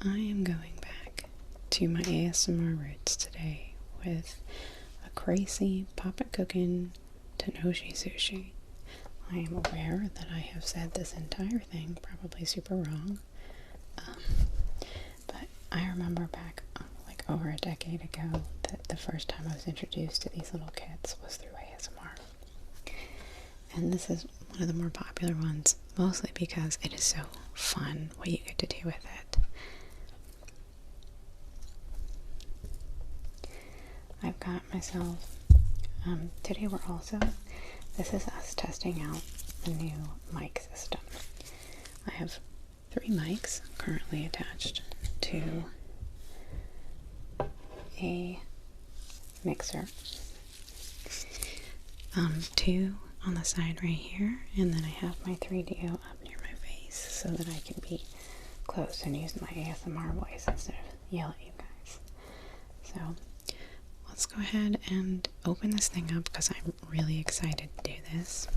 I am going back to my ASMR roots today with a crazy pop-it cooking Tanoshi sushi. I am aware that I have said this entire thing probably super wrong, but I remember back like over a decade ago that the first time I was introduced to these little kits was through ASMR. And this is one of the more popular ones, mostly because it is so fun what you get to do with it. I've got myself, today this is us testing out the new mic system. I have 3 mics currently attached to a mixer. 2 on the side right here, and then I have my 3DO up near my face so that I can be close and use my ASMR voice instead of yell at you guys. So let's go ahead and open this thing up because I'm really excited to do this.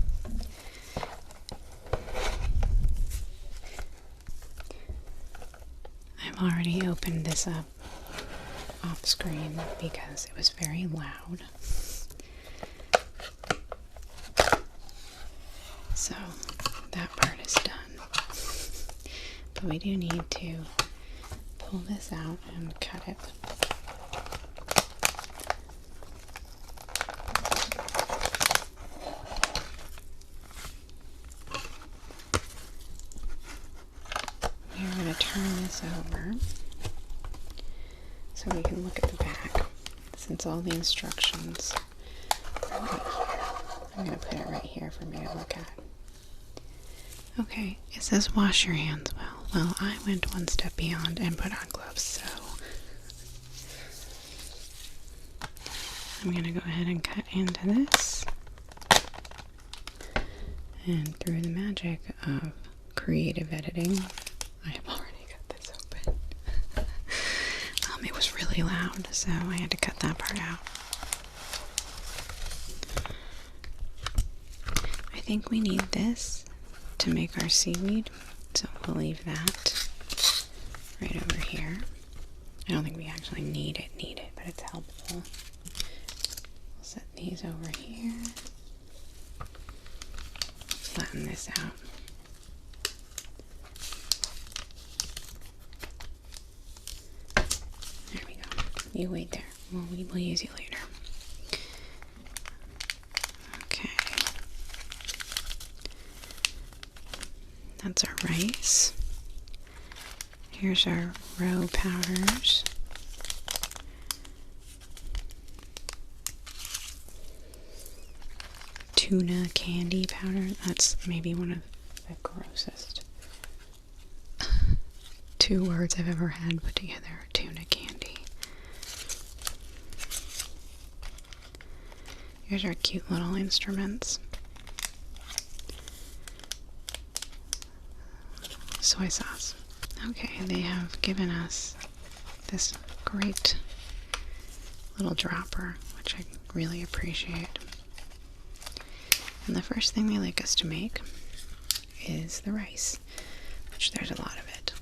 I've already opened this up off screen because it was very loud. So that part is done. But we do need to pull this out and cut it. We're going to turn this over so we can look at the back, since all the instructions are right here. I'm going to put it right here for me to look at. Okay, it says wash your hands well. Well, I went one step beyond and put on gloves, so I'm going to go ahead and cut into this. And through the magic of creative editing, I have already cut this open. It was really loud, so I had to cut that part out. I think we need this to make our seaweed, so we'll leave that right over here. I don't think we actually need it, but it's helpful. We'll set these over here. Flatten this out. There we go. You wait there. We'll use you later. Okay. That's our rice. Here's our roe powders. Tuna candy powder. That's maybe one of the grossest 2 words I've ever had put together. Tuna candy. Here's our cute little instruments. Soy sauce. Okay, they have given us this great little dropper, which I really appreciate. And the first thing they like us to make is the rice, which there's a lot of it.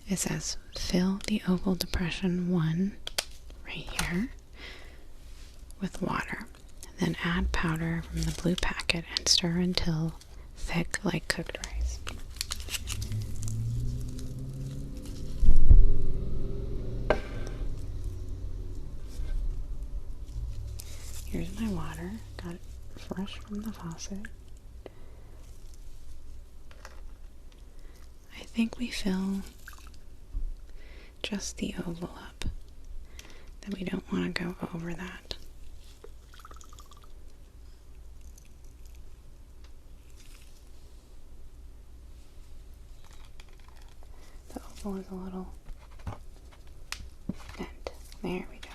It says, fill the oval depression 1 right here with water. Then add powder from the blue packet and stir until thick like cooked rice. Here's my water. Got it fresh from the faucet. I think we fill just the oval up. That we don't want to go over that. The oval is a little bent. There we go.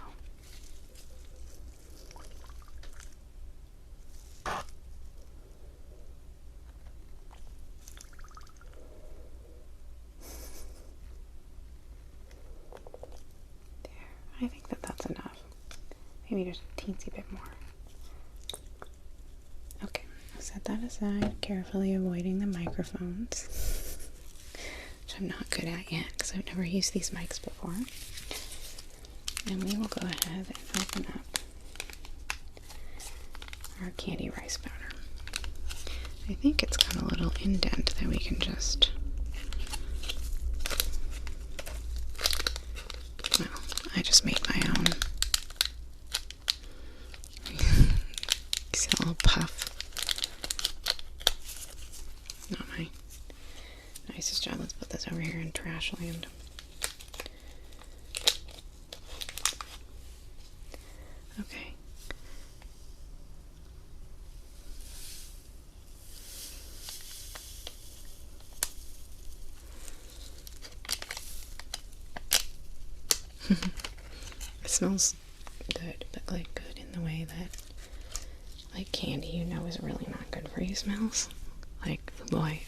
I think that's enough. Maybe just a teensy bit more. Okay, I'll set that aside, carefully avoiding the microphones. which I'm not good at yet because I've never used these mics before. And we will go ahead and open up our candy rice powder. I think it's got a little indent that we can just, well, I just made my own. See a little puff. Not my nicest job. Let's put this over here in trash land. Okay. It smells good, but like good in the way that like candy you know is really not good for you smells. Like, boy,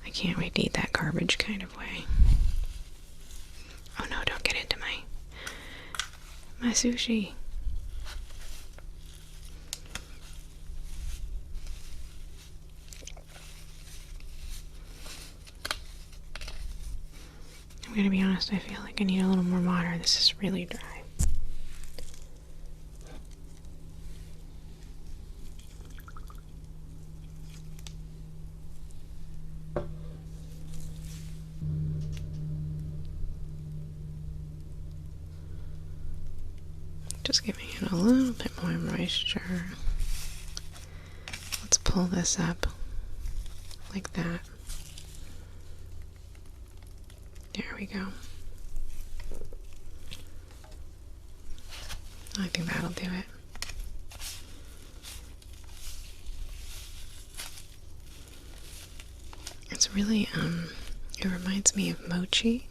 I can't wait to eat that garbage kind of way. Oh no, don't get into my sushi. I'm gonna be honest, I feel like I need a little more water. This is really dry. Just giving it a little bit more moisture. Let's pull this up like that. There we go. I think that'll do it. It's really, it reminds me of mochi.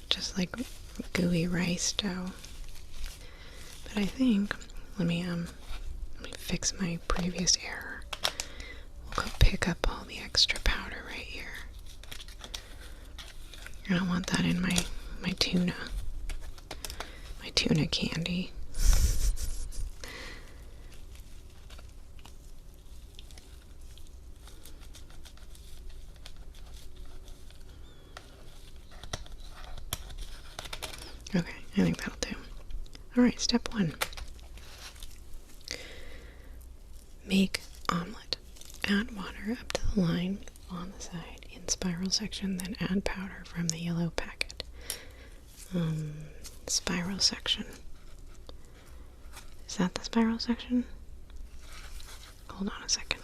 Just like gooey rice dough. But I think, let me fix my previous error. We'll go pick up all the extra powder right here. I don't want that in my tuna. My tuna candy. Okay, I think that'll do. Alright, step 1. Make omelet. Add water up to the line on the side in spiral section, then add powder from the yellow packet. Spiral section. Is that the spiral section? Hold on a second.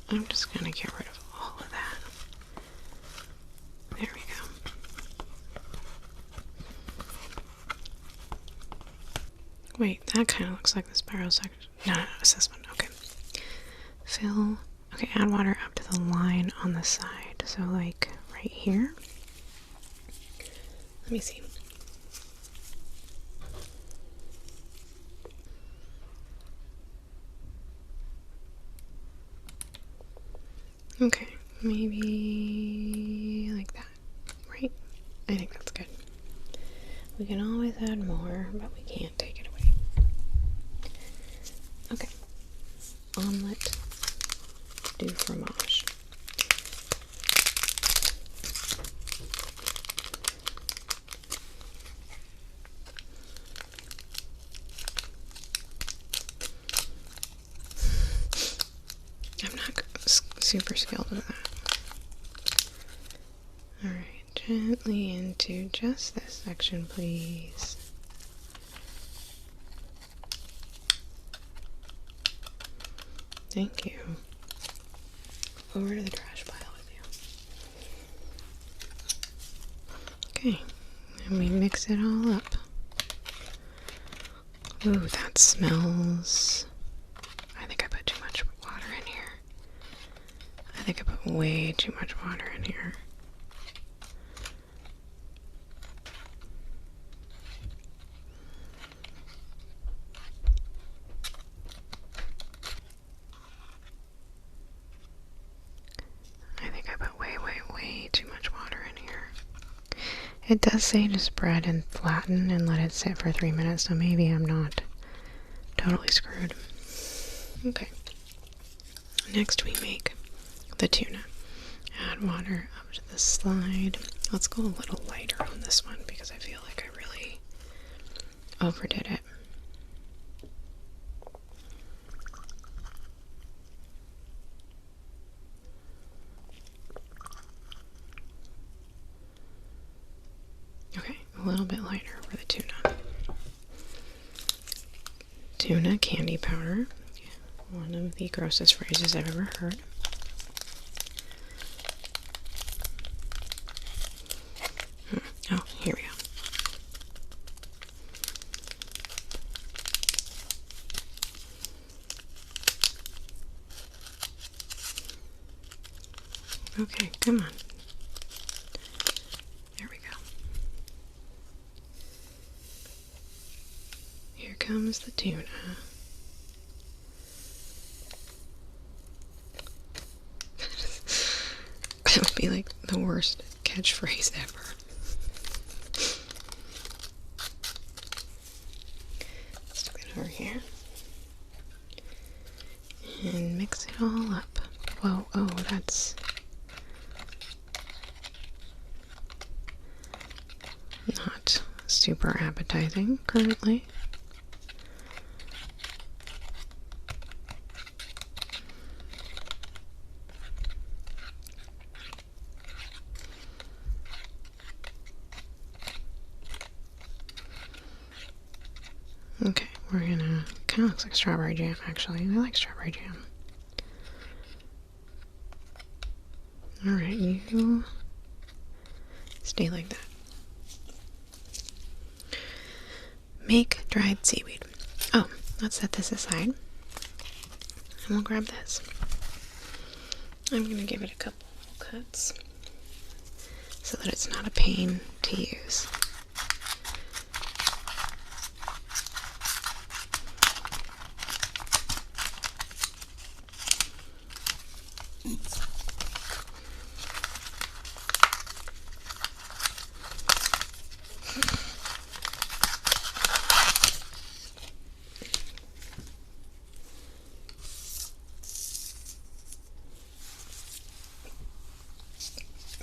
I'm just gonna get rid of all of that. There we go. Wait, that kind of looks like the spiral section. No, it's this one. Okay. Fill. Okay, add water up to the line on the side. So, like, right here. Let me see. Okay, maybe like that, right? I think that's good. We can always add more, but we can't take it away. Okay, omelet du fromage. I'm not super skilled with that. Alright, gently into just this section, please. Thank you. Over to the trash pile with you. Okay, and we mix it all up. Ooh, that smells. I think I put too much water in here. I think I put way too much water in here. Way too much water in here. It does say to spread and flatten and let it sit for 3 minutes, so maybe I'm not totally screwed. Okay. Next we make the tuna. Add water up to the slide. Let's go a little lighter on this one because I feel like I really overdid it. Okay, a little bit lighter for the tuna. Tuna candy powder. One of the grossest phrases I've ever heard. Oh, here we go. Okay, come on. There we go. Here comes the tuna. That would be like the worst catchphrase ever. Stick it over here. And mix it all up. Whoa, oh, that's not super appetizing currently. Okay, we're gonna, kind of looks like strawberry jam actually. I like strawberry jam. Alright, you stay like that. Make dried seaweed. Oh, let's set this aside. And we'll grab this. I'm gonna give it a couple cuts so that it's not a pain to use.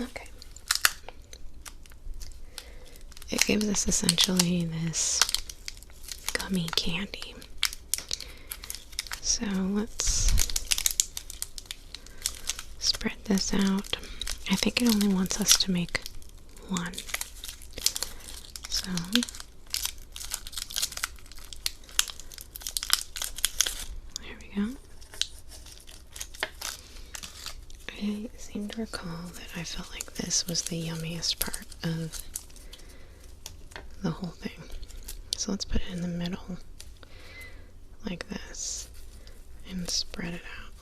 Okay. It gives us essentially this gummy candy. So let's spread this out. I think it only wants us to make one. So there we go. I seem to recall that I felt like this was the yummiest part of the whole thing. So let's put it in the middle like this and spread it out.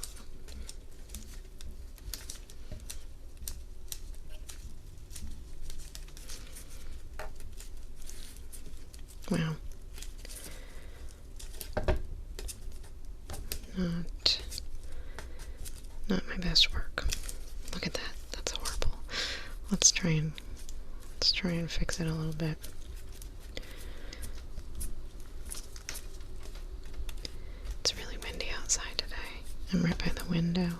Wow. Not my best work. Look at that. That's horrible. Let's try and fix it a little bit. It's really windy outside today. I'm right by the window.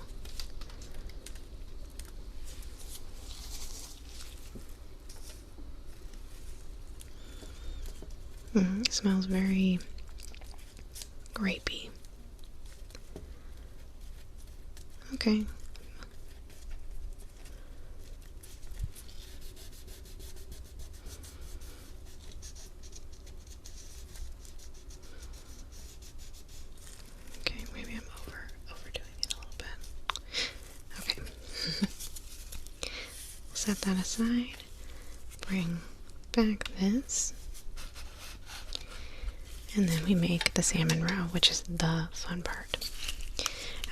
It smells very grapey. Okay. Okay, maybe I'm overdoing it a little bit. Okay. Set that aside. Bring back this. And then we make the Salmon Roe, which is the fun part.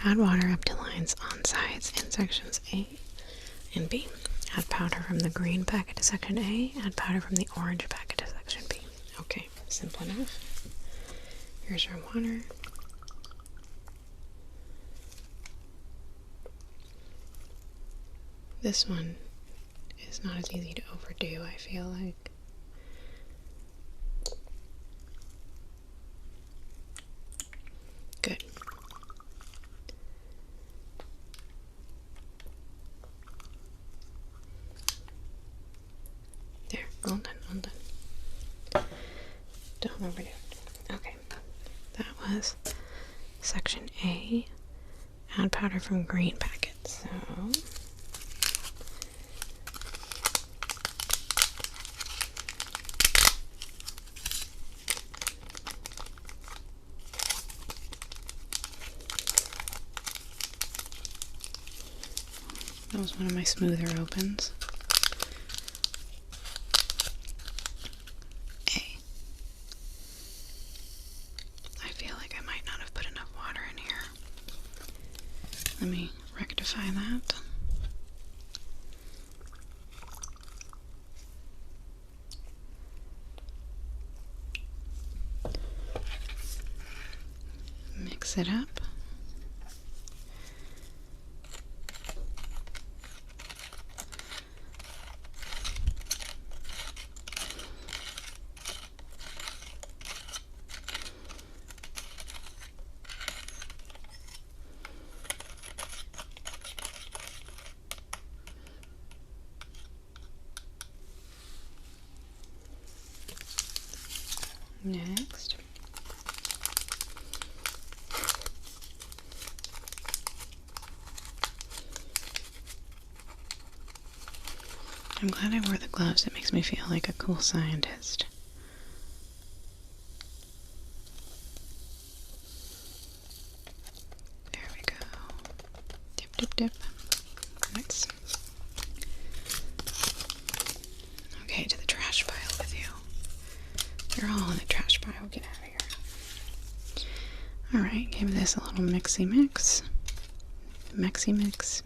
Add water up to lines on sides in sections A and B. Add powder from the green packet to section A. Add powder from the orange packet to section B. Okay, simple enough. Here's our water. This one is not as easy to overdo, I feel like. Good. was section A, add powder from green packet. So that was one of my smoother opens. A. I feel like I might not have put enough water in here. Let me rectify that. Mix it up. Next, I'm glad I wore the gloves. It makes me feel like a cool scientist. There we go. Dip, dip, dip. Nice. Okay, to the trash pile with you. You're all in the trash pile. Get out of here. Alright, give this a little mixy mix. Mixy mix.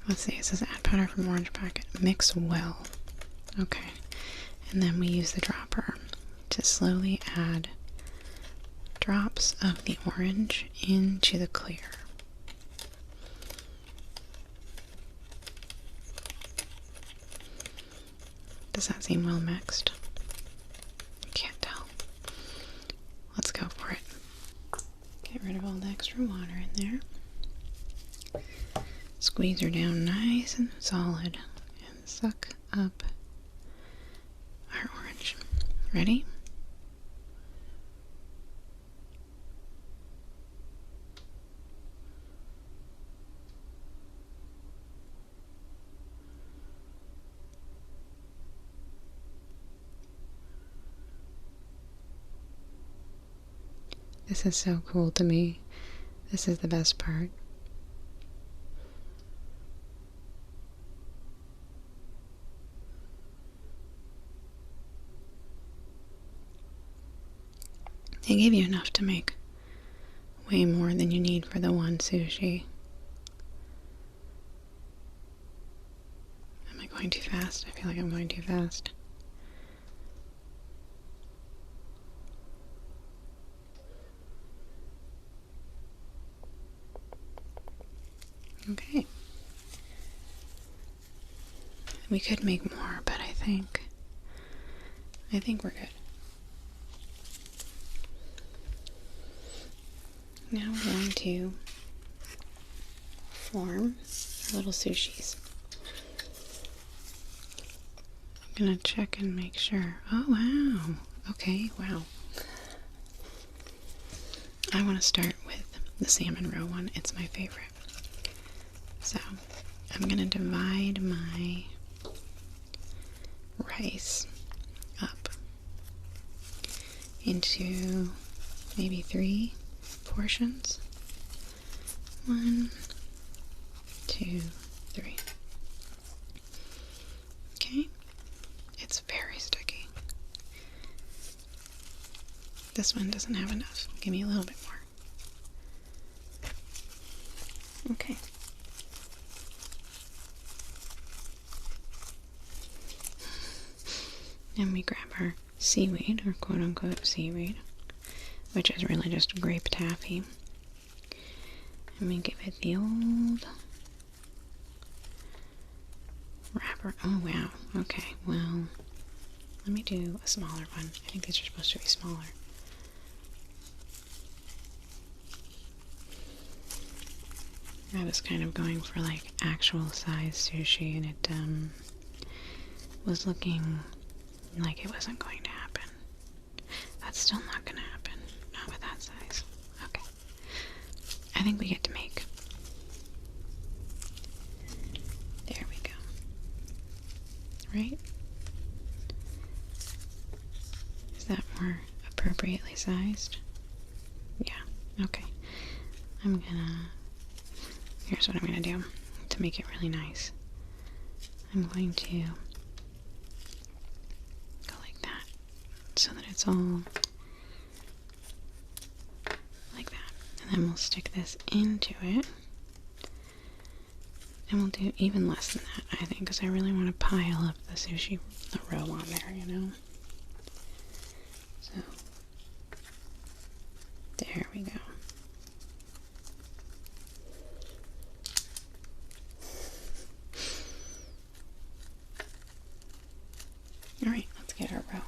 Let's see, it says add powder from orange packet. Mix well. Okay. And then we use the dropper to slowly add drops of the orange into the clear. Does that seem well mixed? I can't tell. Let's go for it. Get rid of all the extra water in there. Squeeze her down nice and solid and suck up our orange. Ready? This is so cool to me. This is the best part. They gave you enough to make way more than you need for the one sushi. Am I going too fast? I feel like I'm going too fast. Okay. We could make more, but I think we're good. Now we're going to form our little sushis. I'm gonna check and make sure. Oh wow. Okay, wow. I want to start with the Salmon Roe one. It's my favorite. So I'm gonna divide my rice up into maybe 3 portions. 1, 2, 3. Okay, it's very sticky. This one doesn't have enough. Give me a little bit more. Okay. And we grab our seaweed, or quote-unquote seaweed, which is really just grape taffy. And we give it the old wrapper. Oh wow, okay, well, let me do a smaller one. I think these are supposed to be smaller. I was kind of going for like actual size sushi, and it was looking like it wasn't going to happen. that's still not gonna happen. Not with that size. Okay. I think we get to make. There we go. Right? Is that more appropriately sized? Yeah. Okay. Here's what I'm gonna do to make it really nice. I'm going to go like that so that it's all like that. And then we'll stick this into it. And we'll do even less than that, I think, because I really want to pile up the sushi, the roe on there, you know? So, there we go. Alright, let's get our roe.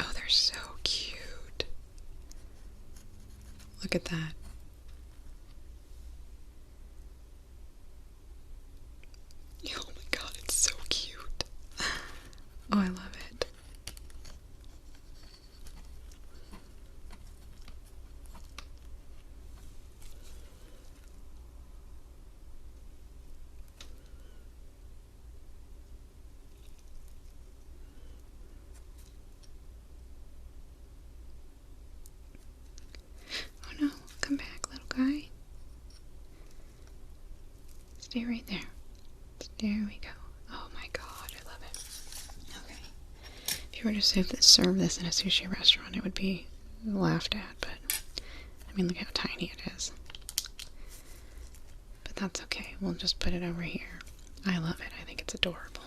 Oh, they're so cute. Look at that. Oh my god, it's so cute. Oh, I love it. Oh no, come back, little guy. Stay right there. There we go. Oh my god, I love it. Okay. If you were to serve this in a sushi restaurant, it would be laughed at, but I mean, look how tiny it is. But that's okay. We'll just put it over here. I love it. I think it's adorable.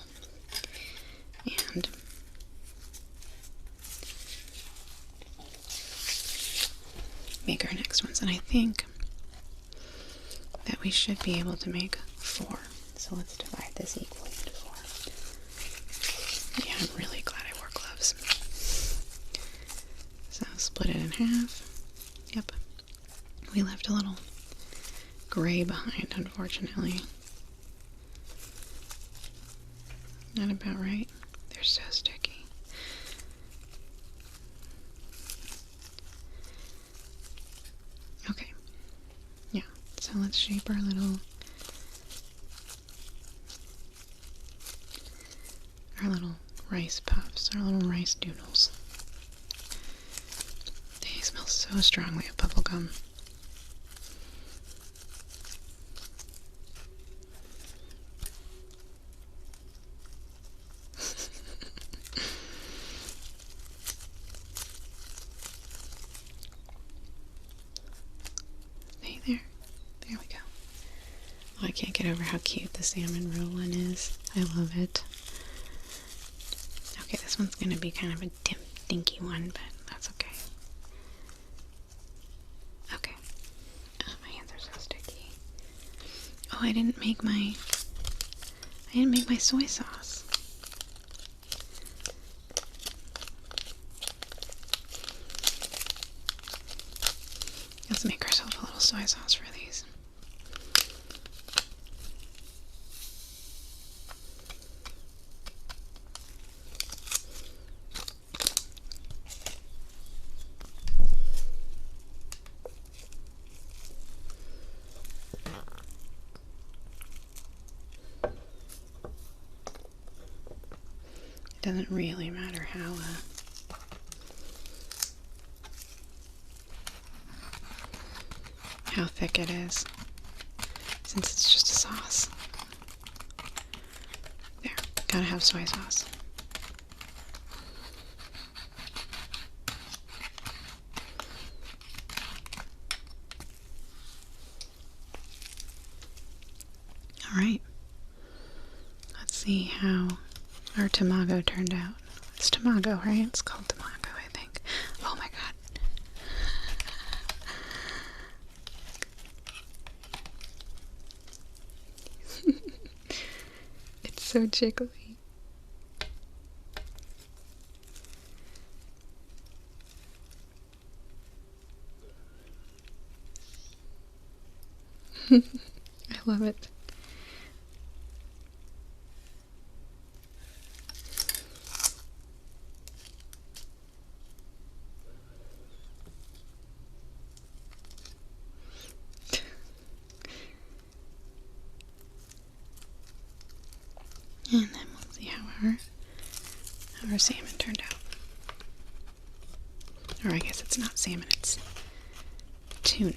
And make our next ones. And I think that we should be able to make 4. So let's divide this equally into 4. Yeah, I'm really glad I wore gloves. So split it in half. Yep. We left a little gray behind, unfortunately. Not about right. They're so sticky. Okay. Yeah. So let's shape our little rice puffs, our little rice doodles. They smell so strongly of bubblegum. Stay there. There we go. Oh, I can't get over how cute the Salmon Roe one is. I love it. Okay, this one's going to be kind of a dinky one, but that's okay. Okay. Oh, my hands are so sticky. Oh, I didn't make my soy sauce. Let's make ourselves a little soy sauce for these. It doesn't really matter how thick it is, since it's just a sauce. There, gotta have soy sauce. Alright, let's see how our Tamago turned out. It's Tamago, right? It's called Tamago, I think. Oh my god. It's so jiggly. I love it. how our salmon turned out. Or I guess it's not salmon, it's tuna.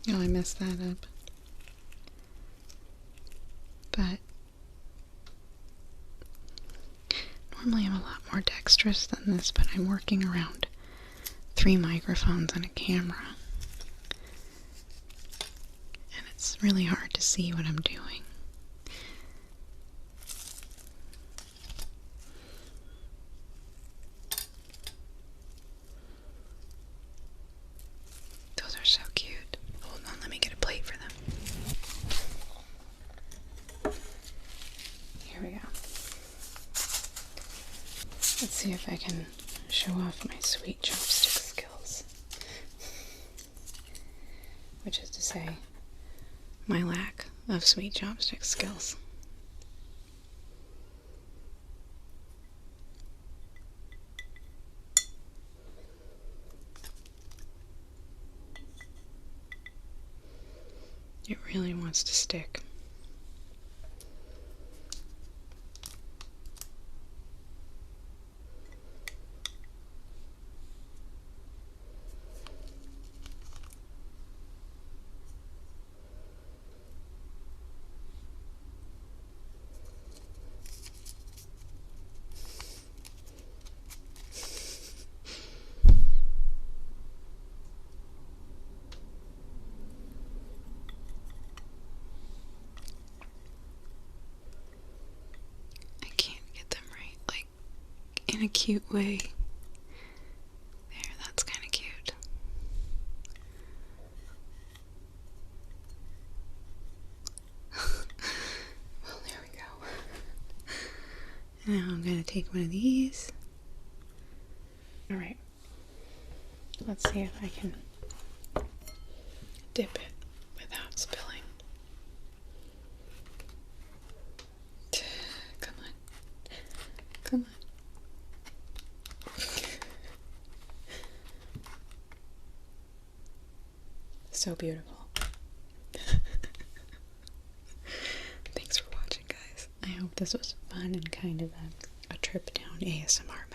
Oh, I messed that up. But normally I'm a lot more dexterous than this, but I'm working around 3 microphones and a camera. And it's really hard to see what I'm doing. Those are so cute. Hold on, let me get a plate for them. Here we go. Let's see if I can show off my sweet chopstick skills. Which is to say, my lack of sweet chopstick skills. It really wants to stick. In a cute way. There, that's kind of cute. Well, there we go. Now I'm going to take one of these. Alright. Let's see if I can dip it without spilling. Come on. Come on. So beautiful. Thanks for watching, guys. I hope this was fun and kind of a trip down ASMR